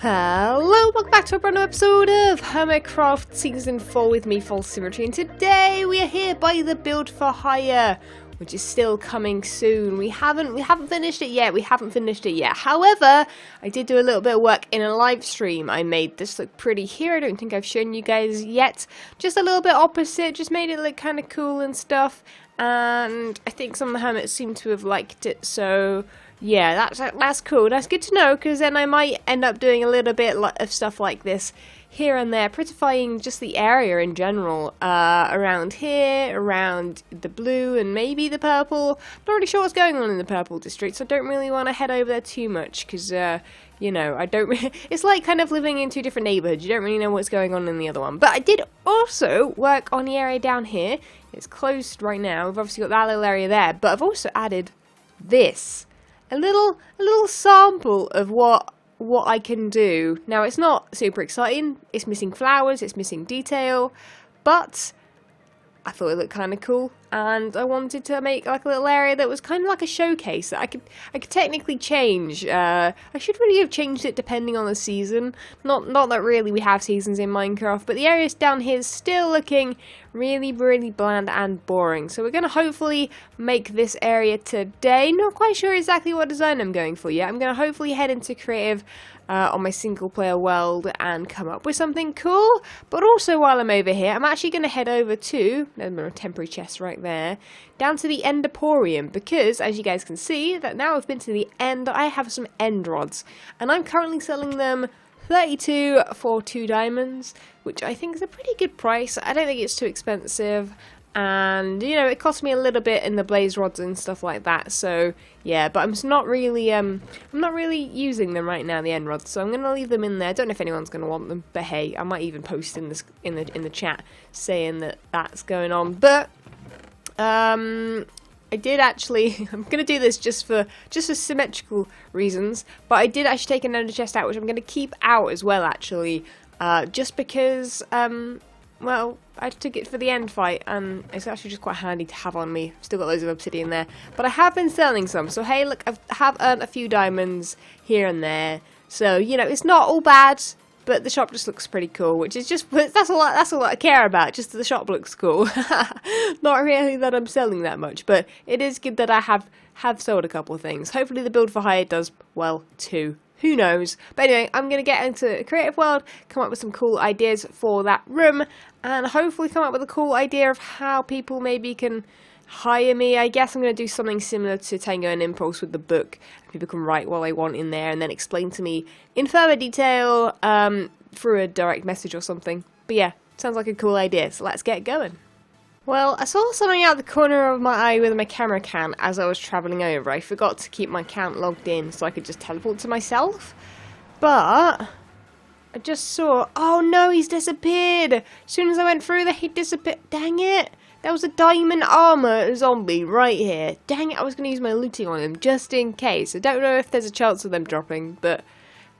Hello, welcome back to a brand new episode of Hermitcraft Season 4 with me, FalseSymmetry, and today we are here by the build for hire, which is still coming soon. We haven't finished it yet. However, I did do a little bit of work in a live stream. I made this look pretty here. I don't think I've shown you guys yet. Just a little bit opposite, just made it look kind of cool and stuff, and I think some of the hermits seem to have liked it, so yeah, that's cool. That's good to know, because then I might end up doing a little bit of stuff like this here and there, prettifying just the area in general, around here, around the blue, and maybe the purple. Not really sure what's going on in the purple district, so I don't really want to head over there too much, because, you know, I don't really it's like kind of living in two different neighborhoods. You don't really know what's going on in the other one. But I did also work on the area down here. It's closed right now. We've obviously got that little area there, but I've also added this. A little sample of what I can do. Now, it's not super exciting. It's missing flowers, it's missing detail, but I thought it looked kind of cool, and I wanted to make like a little area that was kind of like a showcase that I could technically change. I should really have changed it depending on the season. Not that really we have seasons in Minecraft, but the areas down here is still looking really bland and boring. So we're going to hopefully make this area today. Not quite sure exactly what design I'm going for yet. I'm going to hopefully head into creative on my single player world and come up with something cool. But also while I'm over here, I'm actually going to head over to, there's a temporary chest right there, down to the Endoporium, because as you guys can see that now I've been to the end, I have some end rods, and I'm currently selling them 32 for 2 diamonds, which I think is a pretty good price. I don't think it's too expensive, and you know, it cost me a little bit in the blaze rods and stuff like that. So yeah, but I'm not really using them right now, the end rods. So I'm gonna leave them in there. I don't know if anyone's gonna want them, but hey, I might even post in the chat saying that that's going on. But I did actually, I'm going to do this just for symmetrical reasons, but I did actually take an ender chest out, which I'm going to keep out as well, actually, just because, well, I took it for the end fight, and it's actually just quite handy to have on me. Still got loads of obsidian there, but I have been selling some, so hey, look, I have earned a few diamonds here and there, so, you know, it's not all bad. But the shop just looks pretty cool, which is just, that's all I care about, just the shop looks cool. Not really that I'm selling that much, but it is good that I have sold a couple of things. Hopefully the build for hire does well too. Who knows? But anyway, I'm going to get into a creative world, come up with some cool ideas for that room, and hopefully come up with a cool idea of how people maybe can hire me. I guess I'm going to do something similar to Tango and Impulse with the book. People can write what they want in there and then explain to me in further detail through a direct message or something. But yeah, sounds like a cool idea, so let's get going. Well, I saw something out the corner of my eye with my camera can as I was travelling over. I forgot to keep my account logged in so I could just teleport to myself. But I just saw, oh no, he's disappeared. As soon as I went through there, he disappeared. Dang it. There was a diamond armor zombie right here. Dang it, I was going to use my looting on him just in case. I don't know if there's a chance of them dropping, but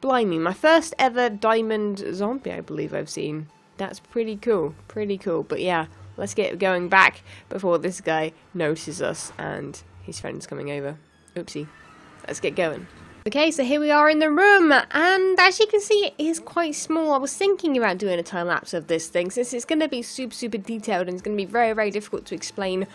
blimey, my first ever diamond zombie I believe I've seen. That's pretty cool, but yeah, let's get going back before this guy notices us and his friend's coming over. Oopsie, let's get going. Okay, so here we are in the room, and as you can see, it is quite small. I was thinking about doing a time-lapse of this thing, since it's going to be super detailed, and it's going to be very difficult to explain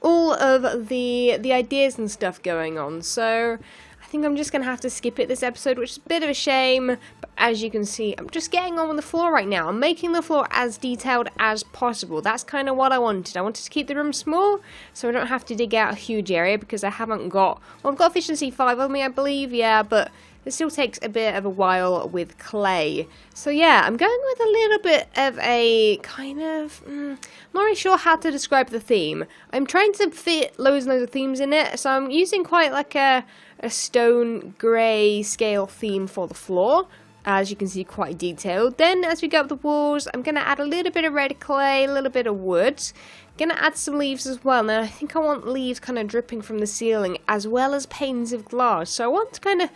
all of the ideas and stuff going on. So I think I'm just going to have to skip it this episode, which is a bit of a shame. But as you can see, I'm just getting on with the floor right now. I'm making the floor as detailed as possible. That's kind of what I wanted. I wanted to keep the room small, so I don't have to dig out a huge area, because I haven't got, well, I've got efficiency 5 on me, I believe, yeah, but it still takes a bit of a while with clay. So yeah, I'm going with a little bit of a kind of, I'm not really sure how to describe the theme. I'm trying to fit loads and loads of themes in it, so I'm using quite like a stone grey scale theme for the floor. As you can see, quite detailed. Then as we go up the walls, I'm going to add a little bit of red clay, a little bit of wood. Going to add some leaves as well. Now I think I want leaves kind of dripping from the ceiling, as well as panes of glass. So I want to kind of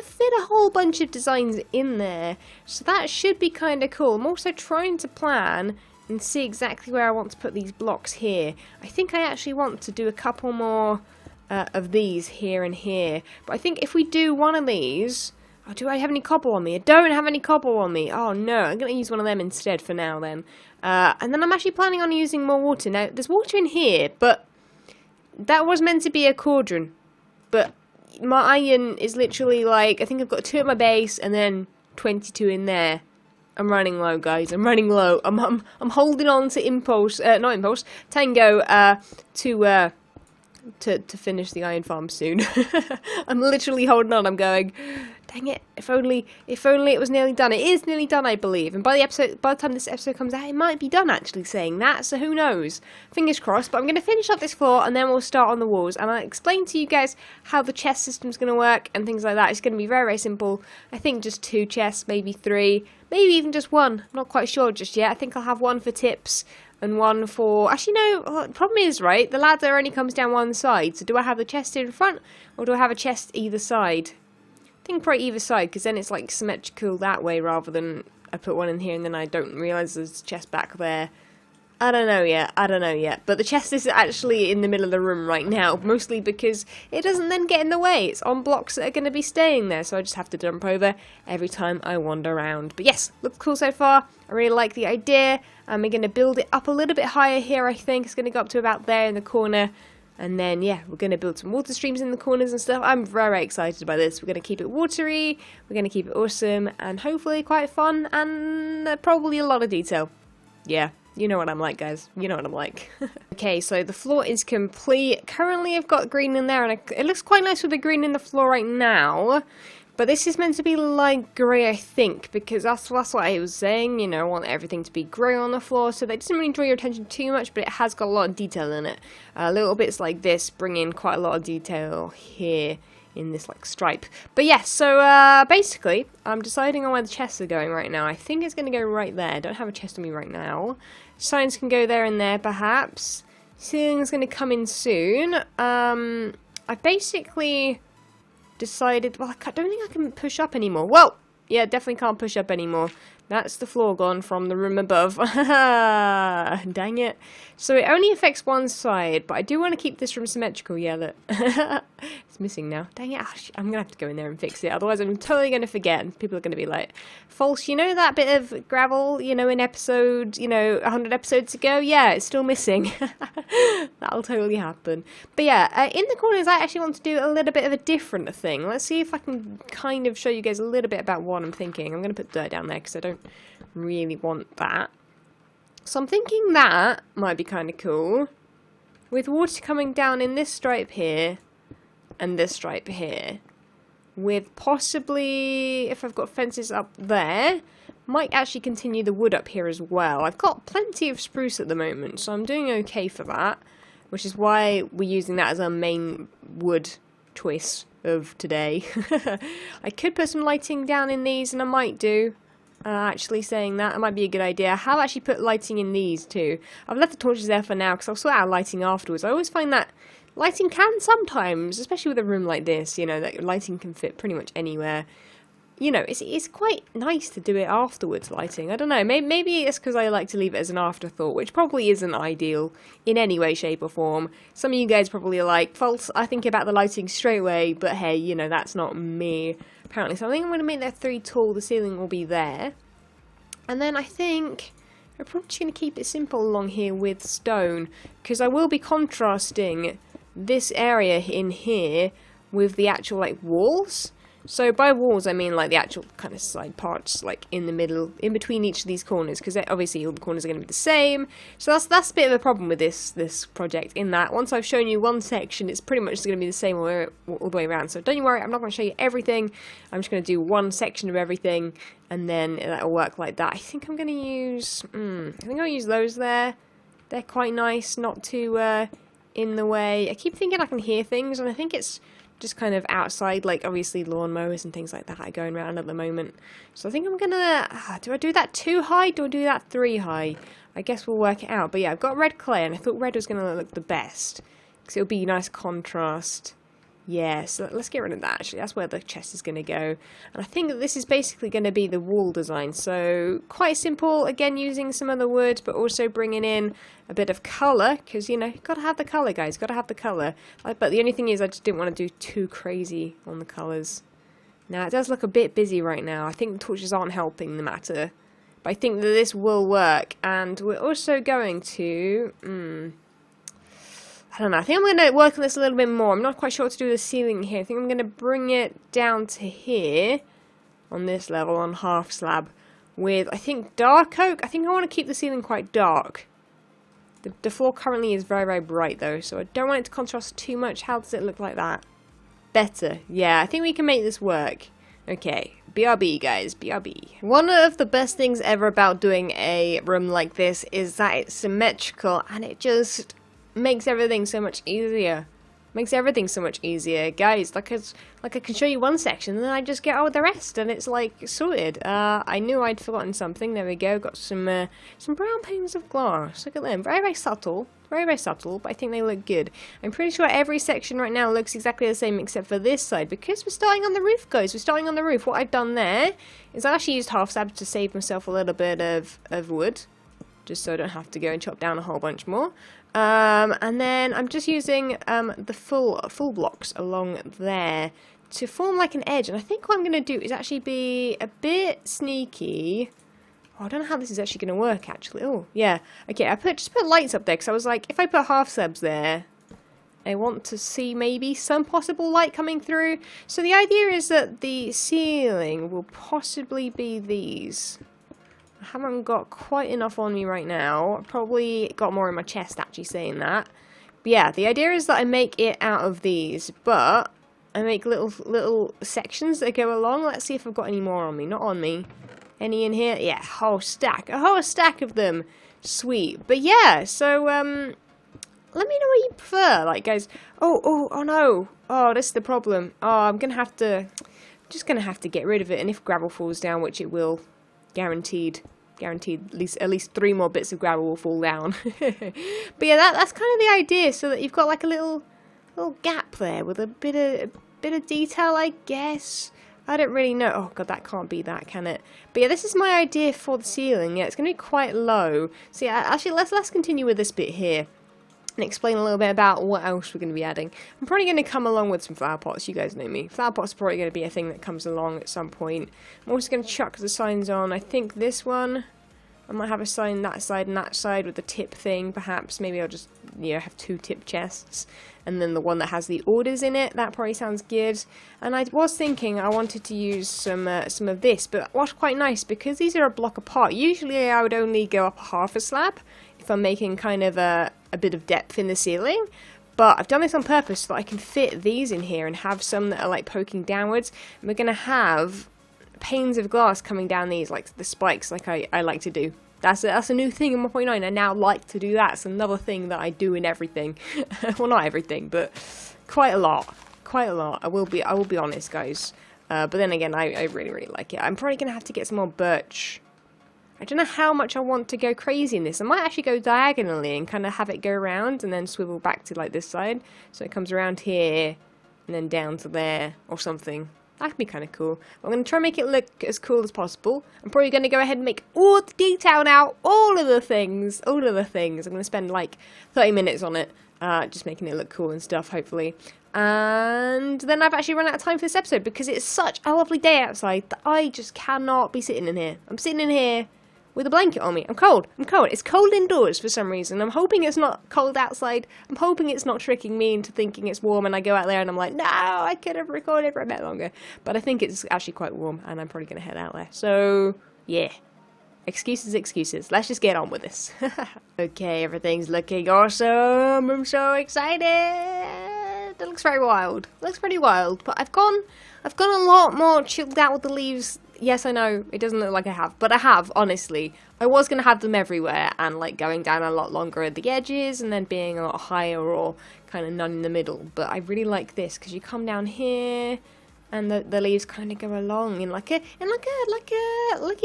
fit a whole bunch of designs in there. So that should be kind of cool. I'm also trying to plan and see exactly where I want to put these blocks here. I think I actually want to do a couple more of these here and here. But I think if we do one of these, Oh, do I have any cobble on me? I don't have any cobble on me. Oh no, I'm going to use one of them instead for now then. And then I'm actually planning on using more water. Now, there's water in here, but that was meant to be a cauldron. But my iron is literally like, I think I've got 2 at my base and then 22 in there. I'm running low, guys. I'm running low. I'm holding on to Tango, to finish the iron farm soon. I'm literally holding on. I'm going, dang it! If only it was nearly done. It is nearly done, I believe. And by the time this episode comes out, it might be done. Actually, saying that, so who knows? Fingers crossed. But I'm going to finish up this floor, and then we'll start on the walls. And I'll explain to you guys how the chest system's going to work and things like that. It's going to be very, very simple. I think just 2 chests, maybe 3. Maybe even just 1. I'm not quite sure just yet. I think I'll have 1 for tips and 1 for... Actually, no. The problem is, right, the ladder only comes down one side. So do I have the chest in front or do I have a chest either side? I think probably either side because then it's like symmetrical that way rather than I put 1 in here and then I don't realise there's a chest back there. I don't know yet. But the chest is actually in the middle of the room right now, mostly because it doesn't then get in the way. It's on blocks that are going to be staying there, so I just have to jump over every time I wander around. But yes, looks cool so far. I really like the idea. We're going to build it up a little bit higher here, I think. It's going to go up to about there in the corner. And then, yeah, we're going to build some water streams in the corners and stuff. I'm very excited by this. We're going to keep it watery, we're going to keep it awesome, and hopefully quite fun, and probably a lot of detail. Yeah. You know what I'm like, guys. You know what I'm like. Okay, so the floor is complete. Currently, I've got green in there, and it looks quite nice with the green in the floor right now. But this is meant to be light grey, I think, because that's what I was saying. You know, I want everything to be grey on the floor, so that doesn't really draw your attention too much, but it has got a lot of detail in it. Little bits like this bring in quite a lot of detail here in this like stripe. But yeah, so basically I'm deciding on where the chests are going right now. I think it's going to go right there. I don't have a chest on me right now. Signs can go there and there perhaps. Ceiling's going to come in soon. I basically decided, well, I don't think I can push up anymore. Well, yeah, definitely can't push up anymore. That's the floor gone from the room above. Dang it. So it only affects one side, but I do want to keep this room symmetrical. Yeah, look. It's missing now. Dang it. I'm going to have to go in there and fix it. Otherwise, I'm totally going to forget. And people are going to be like, False, you know that bit of gravel, you know, in episode, 100 episodes ago? Yeah, it's still missing. That'll totally happen. But yeah, in the corners, I actually want to do a little bit of a different thing. Let's see if I can kind of show you guys a little bit about what I'm thinking. I'm going to put dirt down there because I don't really want that. So I'm thinking that might be kind of cool. With water coming down in this stripe here and this stripe here. With possibly, if I've got fences up there, might actually continue the wood up here as well. I've got plenty of spruce at the moment, so I'm doing okay for that. Which is why we're using that as our main wood choice of today. I could put some lighting down in these, and I might do. Actually saying that, it might be a good idea. I have actually put lighting in these too. I've left the torches there for now because I'll sort out lighting afterwards. I always find that lighting can sometimes, especially with a room like this, that lighting can fit pretty much anywhere. It's quite nice to do it afterwards, lighting. I don't know, maybe it's because I like to leave it as an afterthought, which probably isn't ideal in any way, shape or form. Some of you guys probably are like, False, I think about the lighting straight away, but hey, that's not me. Apparently, so I think I'm going to make that 3 tall, the ceiling will be there. And then I think I'm probably just going to keep it simple along here with stone, because I will be contrasting this area in here with the actual, walls. So by walls, I mean, the actual kind of side parts, in the middle, in between each of these corners, because obviously all the corners are going to be the same. So that's a bit of a problem with this project, in that once I've shown you one section, it's pretty much going to be the same all the way around. So don't you worry, I'm not going to show you everything. I'm just going to do one section of everything, and then that'll work like that. I think I'm going to use, I'll use those there. They're quite nice, not too in the way. I keep thinking I can hear things, and I think it's just kind of outside, obviously lawnmowers and things like that are going around at the moment. So I think I'm gonna, do I do that 2 high? Do I do that 3 high? I guess we'll work it out. But yeah, I've got red clay, and I thought red was gonna look the best, because it'll be a nice contrast. Yeah, so let's get rid of that, actually. That's where the chest is going to go. And I think that this is basically going to be the wall design. So, quite simple, again, using some of the wood, but also bringing in a bit of colour. Because, you've got to have the colour, guys. Got to have the colour. But the only thing is, I just didn't want to do too crazy on the colours. Now, it does look a bit busy right now. I think the torches aren't helping the matter. But I think that this will work. And we're also going to... I don't know. I think I'm going to work on this a little bit more. I'm not quite sure what to do with the ceiling here. I think I'm going to bring it down to here. On this level, on half slab. With, I think, dark oak. I think I want to keep the ceiling quite dark. The floor currently is very, very bright, though. So I don't want it to contrast too much. How does it look like that? Better. Yeah, I think we can make this work. Okay, BRB guys, BRB. One of the best things ever about doing a room like this is that it's symmetrical and it just makes everything so much easier. Makes everything so much easier. Guys, like I can show you one section and then I just get on with the rest and it's like sorted. I knew I'd forgotten something. There we go. Got some brown panes of glass. Look at them. Very, very subtle. Very, very subtle, but I think they look good. I'm pretty sure every section right now looks exactly the same except for this side because we're starting on the roof, guys. We're starting on the roof. What I've done there is I actually used half slab to save myself a little bit of wood, just so I don't have to go and chop down a whole bunch more. And then I'm just using the full blocks along there to form like an edge. And I think what I'm going to do is actually be a bit sneaky. Oh, I don't know how this is actually going to work, actually. Oh, yeah. Okay, I just put lights up there because I was like, if I put half slabs there, I want to see maybe some possible light coming through. So the idea is that the ceiling will possibly be these. I haven't got quite enough on me right now. I've probably got more in my chest actually saying that. But yeah, the idea is that I make it out of these, but I make little sections that go along. Let's see if I've got any more on me. Not on me. Any in here? Yeah, a whole stack of them. Sweet. But yeah, so let me know what you prefer. Like, guys, oh no. Oh, this is the problem. Oh, I'm just gonna have to get rid of it. And if gravel falls down, which it will, guaranteed at least 3 more bits of gravel will fall down. But yeah, that's kind of the idea, so that you've got like a little gap there with a bit of detail, I guess. I don't really know. Oh god, that can't be that, can it? But yeah, this is my idea for the ceiling. Yeah, it's going to be quite low. So yeah, actually let's continue with this bit here and explain a little bit about what else we're going to be adding. I'm probably going to come along with some flower pots. You guys know me. Flower pots are probably going to be a thing that comes along at some point. I'm also going to chuck the signs on. I think this one, I might have a sign that side and that side with the tip thing, perhaps. Maybe I'll just, have 2 tip chests. And then the one that has the orders in it. That probably sounds good. And I was thinking I wanted to use some of this. But what's quite nice, because these are a block apart, usually I would only go up half a slab if I'm making kind of a bit of depth in the ceiling, but I've done this on purpose so that I can fit these in here and have some that are like poking downwards, and we're going to have panes of glass coming down these, like the spikes, like I like to do. That's a new thing in 1.9. I now like to do that. It's another thing that I do in everything. Well, not everything, but quite a lot. I will be honest, guys. But then again, I really like it. I'm probably going to have to get some more birch. I don't know how much I want to go crazy in this. I might actually go diagonally and kind of have it go around and then swivel back to like this side. So it comes around here and then down to there or something. That could be kind of cool. I'm going to try and make it look as cool as possible. I'm probably going to go ahead and make all the detail now. All of the things. I'm going to spend like 30 minutes on it. Just making it look cool and stuff, hopefully. And then I've actually run out of time for this episode because it's such a lovely day outside that I just cannot be sitting in here. I'm sitting in here with a blanket on me. I'm cold. It's cold indoors for some reason. I'm hoping it's not cold outside. I'm hoping it's not tricking me into thinking it's warm and I go out there and I'm like, no, I could have recorded for a bit longer. But I think it's actually quite warm and I'm probably going to head out there. So, yeah. Excuses. Let's just get on with this. Okay, everything's looking awesome. I'm so excited. It looks very wild. It looks pretty wild. But I've gone a lot more chilled out with the leaves. Yes, I know, it doesn't look like I have, but I have, honestly. I was going to have them everywhere, and like going down a lot longer at the edges, and then being a lot higher, or kind of none in the middle. But I really like this, because you come down here, and the leaves kind of go along in like it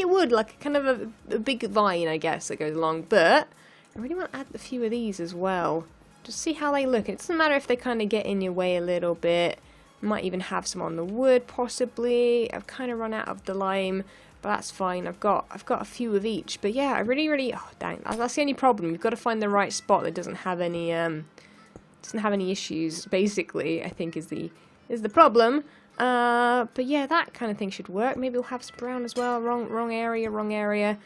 would, like a kind of a big vine, I guess, that goes along. But I really want to add a few of these as well. Just see how they look. It doesn't matter if they kind of get in your way a little bit. Might even have some on the wood, possibly. I've kind of run out of the lime, but that's fine. I've got a few of each. But yeah, I really, oh dang, that's the only problem. You've got to find the right spot that doesn't have any issues. Basically, I think is the problem. But yeah, that kind of thing should work. Maybe we'll have some brown as well. Wrong area.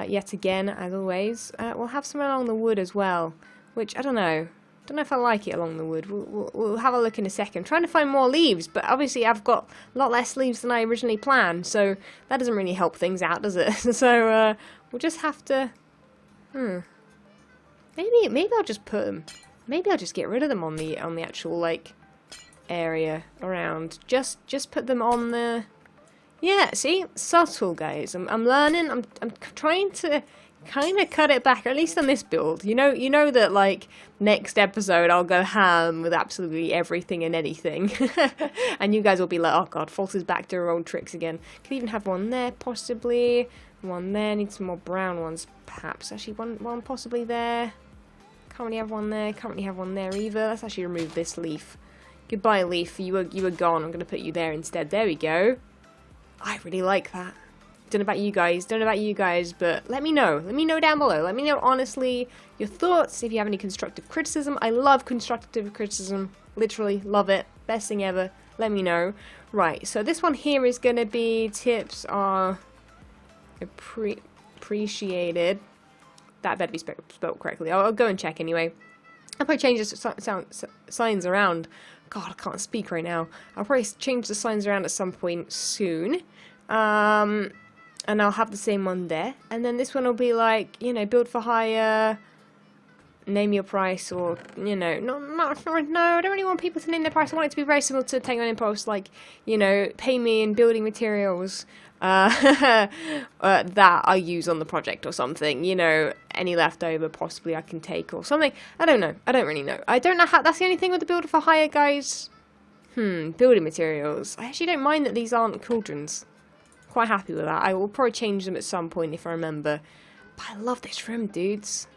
Yet again, as always. We'll have some along the wood as well, which I don't know. Don't know if I like it along the wood. We'll have a look in a second. I'm trying to find more leaves, but obviously I've got a lot less leaves than I originally planned, so that doesn't really help things out, does it? So we'll just have to. Maybe I'll just put them. Maybe I'll just get rid of them on the actual like area around. Just put them on the. Yeah, see, subtle, guys. I'm learning. I'm trying to kind of cut it back, at least on this build. You know that like next episode I'll go ham with absolutely everything and anything, and you guys will be like, oh god, False is back to her old tricks again. Could even have one there, possibly. One there. Need some more brown ones, perhaps. Actually, one possibly there. Can't really have one there. Can't really have one there either. Let's actually remove this leaf. Goodbye, leaf. You were gone. I'm gonna put you there instead. There we go. I really like that. Don't know about you guys, but let me know. Let me know down below. Let me know honestly your thoughts. If you have any constructive criticism, I love constructive criticism. Literally love it. Best thing ever. Let me know. Right. So this one here is gonna be tips are appreciated. That better be spelled correctly. I'll go and check anyway. I'll probably change the signs around. God, I can't speak right now. I'll probably change the signs around at some point soon. And I'll have the same one there. And then this one will be like, build for hire, name your price, or, no, I don't really want people to name their price. I want it to be very similar to Tango on Impulse, like, pay me in building materials that I use on the project or something, any leftover possibly I can take or something. I don't know. I don't really know. I don't know how, that's the only thing with the builder for hire, guys. Building materials. I actually don't mind that these aren't cauldrons. Quite happy with that. I will probably change them at some point if I remember. But I love this room, dudes.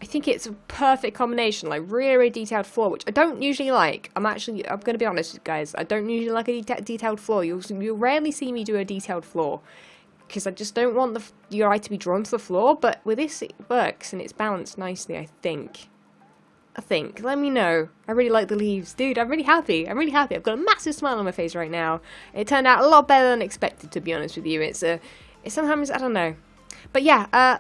I think it's a perfect combination, like really detailed floor, which I don't usually like. I'm going to be honest with you guys, I don't usually like a detailed floor. You'll rarely see me do a detailed floor, because I just don't want your eye to be drawn to the floor, but with this it works, and it's balanced nicely, I think. Let me know. I really like the leaves. Dude, I'm really happy. I've got a massive smile on my face right now. It turned out a lot better than expected, to be honest with you. It's sometimes, I don't know. But yeah,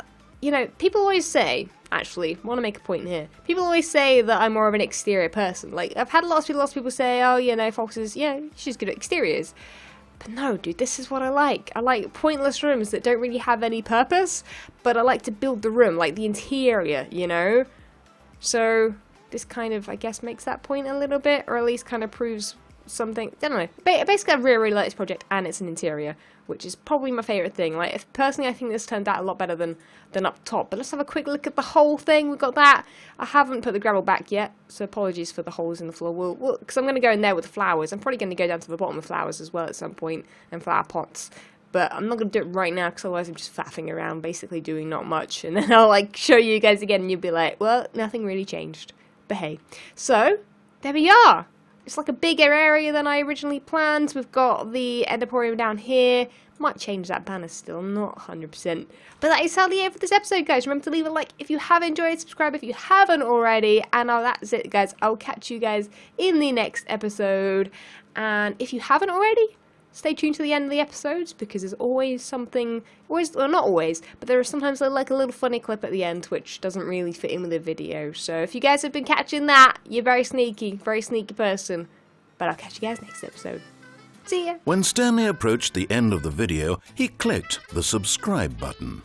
people always say, actually, want to make a point here. People always say that I'm more of an exterior person. Like, I've had lots of people say, oh, Fox is, she's good at exteriors. But no, dude, this is what I like. I like pointless rooms that don't really have any purpose, but I like to build the room, like the interior, So this kind of, I guess, makes that point a little bit, or at least kind of proves something. I don't know. Basically, I really like this project, and it's an interior, which is probably my favourite thing. Like, personally, I think this turned out a lot better than up top. But let's have a quick look at the whole thing. We've got that. I haven't put the gravel back yet, so apologies for the holes in the floor. Because I'm going to go in there with the flowers. I'm probably going to go down to the bottom with flowers as well at some point, and flower pots. But I'm not going to do it right now, because otherwise I'm just faffing around, basically doing not much. And then I'll, show you guys again, and you'll be like, well, nothing really changed. But hey. So, there we are. It's like a bigger area than I originally planned. We've got the Ediporium down here. Might change that banner still, not 100%. But that is sadly it for this episode, guys. Remember to leave a like if you have enjoyed, subscribe if you haven't already. And that's it, guys. I'll catch you guys in the next episode. And if you haven't already, stay tuned to the end of the episodes, because there's always something, well, not always, but there is sometimes like a little funny clip at the end which doesn't really fit in with the video. So if you guys have been catching that, you're very sneaky person. But I'll catch you guys next episode. See ya! When Stanley approached the end of the video, he clicked the subscribe button.